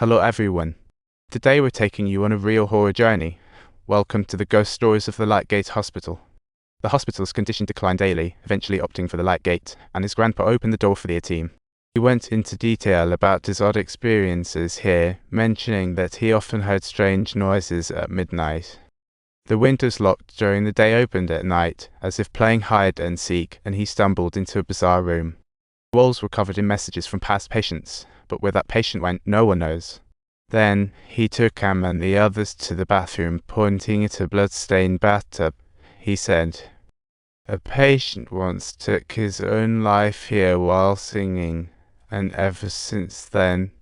Hello everyone. Today we're taking you on a real horror journey. Welcome to the ghost stories of the Lightgate Hospital. The hospital's condition declined daily, eventually opting for the Lightgate, and his grandpa opened the door for the team. He went into detail about his odd experiences here, mentioning that he often heard strange noises at midnight. The windows locked during the day opened at night, as if playing hide and seek, and he stumbled into a bizarre room. The walls were covered in messages from past patients, but where that patient went, no one knows. Then he took Am and the others to the bathroom, pointing at a blood-stained bathtub. He said, "A patient once took his own life here while singing, and ever since then,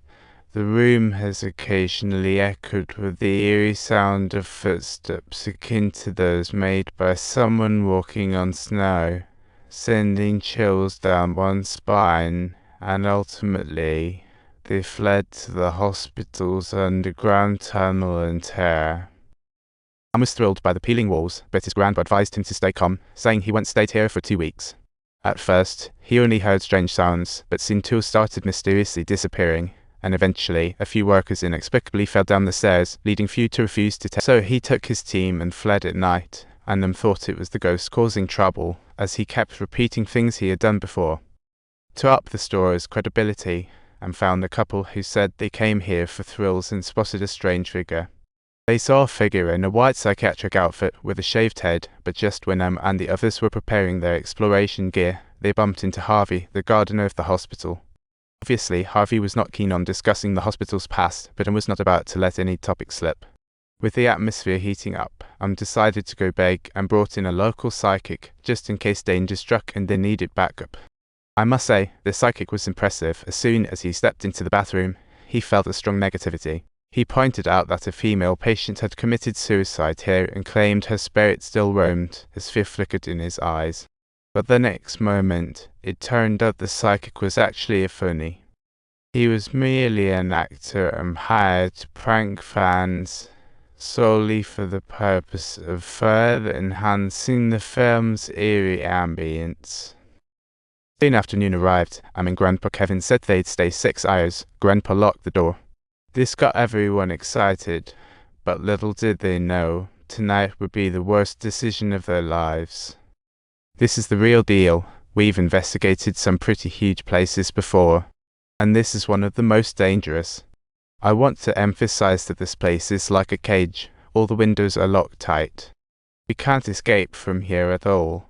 the room has occasionally echoed with the eerie sound of footsteps akin to those made by someone walking on snow, sending chills down one's spine, and ultimately, they fled to the hospital's underground tunnel and tear." Am was thrilled by the peeling walls, but his grandpa advised him to stay calm, saying he once stayed here for 2 weeks. At first, he only heard strange sounds, but soon tools started mysteriously disappearing, and eventually, a few workers inexplicably fell down the stairs, leading few to refuse to test. So he took his team and fled at night, and them thought it was the ghost causing trouble, as he kept repeating things he had done before. To up the story's credibility, and found a couple who said they came here for thrills and spotted a strange figure. They saw a figure in a white psychiatric outfit with a shaved head, but just when and the others were preparing their exploration gear, they bumped into Harvey, the gardener of the hospital. Obviously, Harvey was not keen on discussing the hospital's past, but was not about to let any topic slip. With the atmosphere heating up, decided to go big and brought in a local psychic, just in case danger struck and they needed backup. I must say, the psychic was impressive. As soon as he stepped into the bathroom, he felt a strong negativity. He pointed out that a female patient had committed suicide here and claimed her spirit still roamed, as fear flickered in his eyes. But the next moment, it turned out the psychic was actually a phony. He was merely an actor and hired to prank fans, solely for the purpose of further enhancing the film's eerie ambience. Soon afternoon arrived, and Grandpa Kevin said they'd stay 6 hours. Grandpa locked the door. This got everyone excited, but little did they know, tonight would be the worst decision of their lives. This is the real deal. We've investigated some pretty huge places before, and this is one of the most dangerous. I want to emphasize that this place is like a cage. All the windows are locked tight. We can't escape from here at all.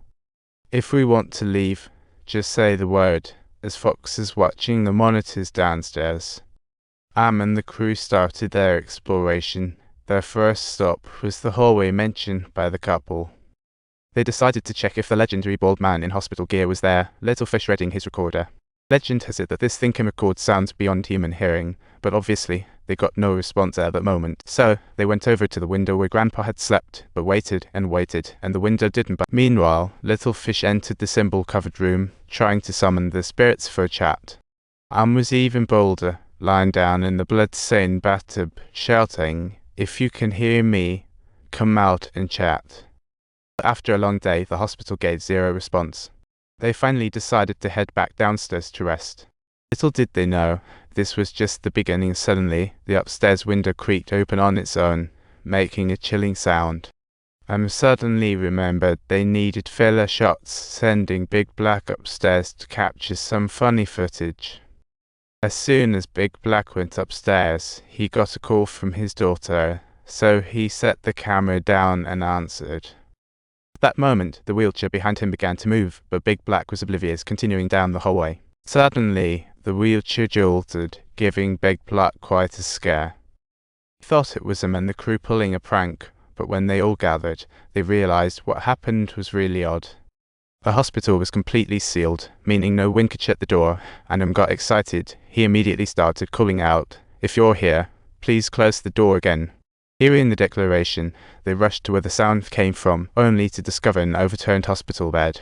If we want to leave, just say the word, as Fox is watching the monitors downstairs. Am and the crew started their exploration. Their first stop was the hallway mentioned by the couple. They decided to check if the legendary bald man in hospital gear was there, little fish reading his recorder. Legend has it that this thing can record sounds beyond human hearing, but obviously they got no response at that moment. So they went over to the window where Grandpa had slept, but waited, and the window didn't budge. Meanwhile, little fish entered the symbol-covered room, trying to summon the spirits for a chat. Am was even bolder, lying down in the blood-stained bathtub, shouting, "If you can hear me, come out and chat." After a long day, the hospital gave zero response. They finally decided to head back downstairs to rest. Little did they know, this was just the beginning. Suddenly, the upstairs window creaked open on its own, making a chilling sound. Suddenly remembered they needed filler shots, sending Big Black upstairs to capture some funny footage. As soon as Big Black went upstairs, he got a call from his daughter, so he set the camera down and answered. At that moment, the wheelchair behind him began to move, but Big Black was oblivious, continuing down the hallway. Suddenly, the wheelchair jolted, giving Big Black quite a scare. He thought it was him and the crew pulling a prank, but when they all gathered, they realized what happened was really odd. The hospital was completely sealed, meaning no wind could shut the door, and got excited. He immediately started calling out, "If you're here, please close the door again." Hearing the declaration, they rushed to where the sound came from, only to discover an overturned hospital bed.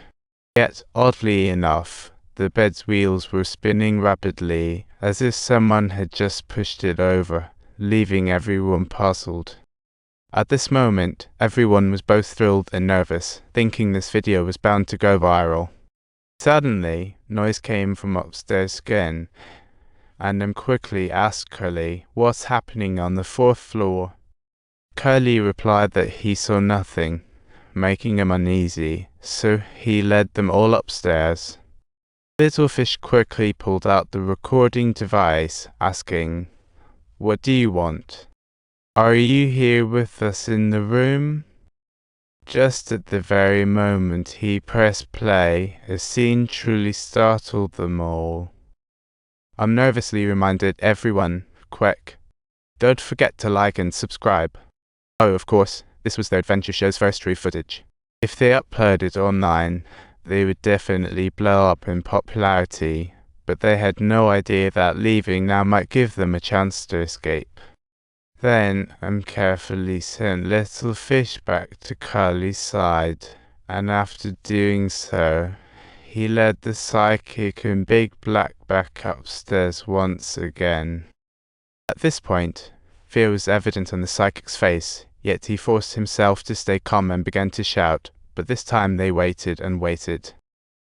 Yet, oddly enough, the bed's wheels were spinning rapidly, as if someone had just pushed it over, leaving everyone puzzled. At this moment, everyone was both thrilled and nervous, thinking this video was bound to go viral. Suddenly, noise came from upstairs again, and then quickly asked Curly what's happening on the 4th floor. Curly replied that he saw nothing, making him uneasy, so he led them all upstairs. Little Fish quickly pulled out the recording device, asking, "What do you want? Are you here with us in the room?" Just at the very moment he pressed play, a scene truly startled them all. Nervously reminded everyone, quick, don't forget to like and subscribe. Oh, of course, this was their adventure show's first true footage. If they uploaded online, they would definitely blow up in popularity, but they had no idea that leaving now might give them a chance to escape. Then carefully sent Little Fish back to Curly's side, and after doing so, he led the psychic and Big Black back upstairs once again. At this point, fear was evident on the psychic's face, yet he forced himself to stay calm and began to shout, but this time they waited and waited.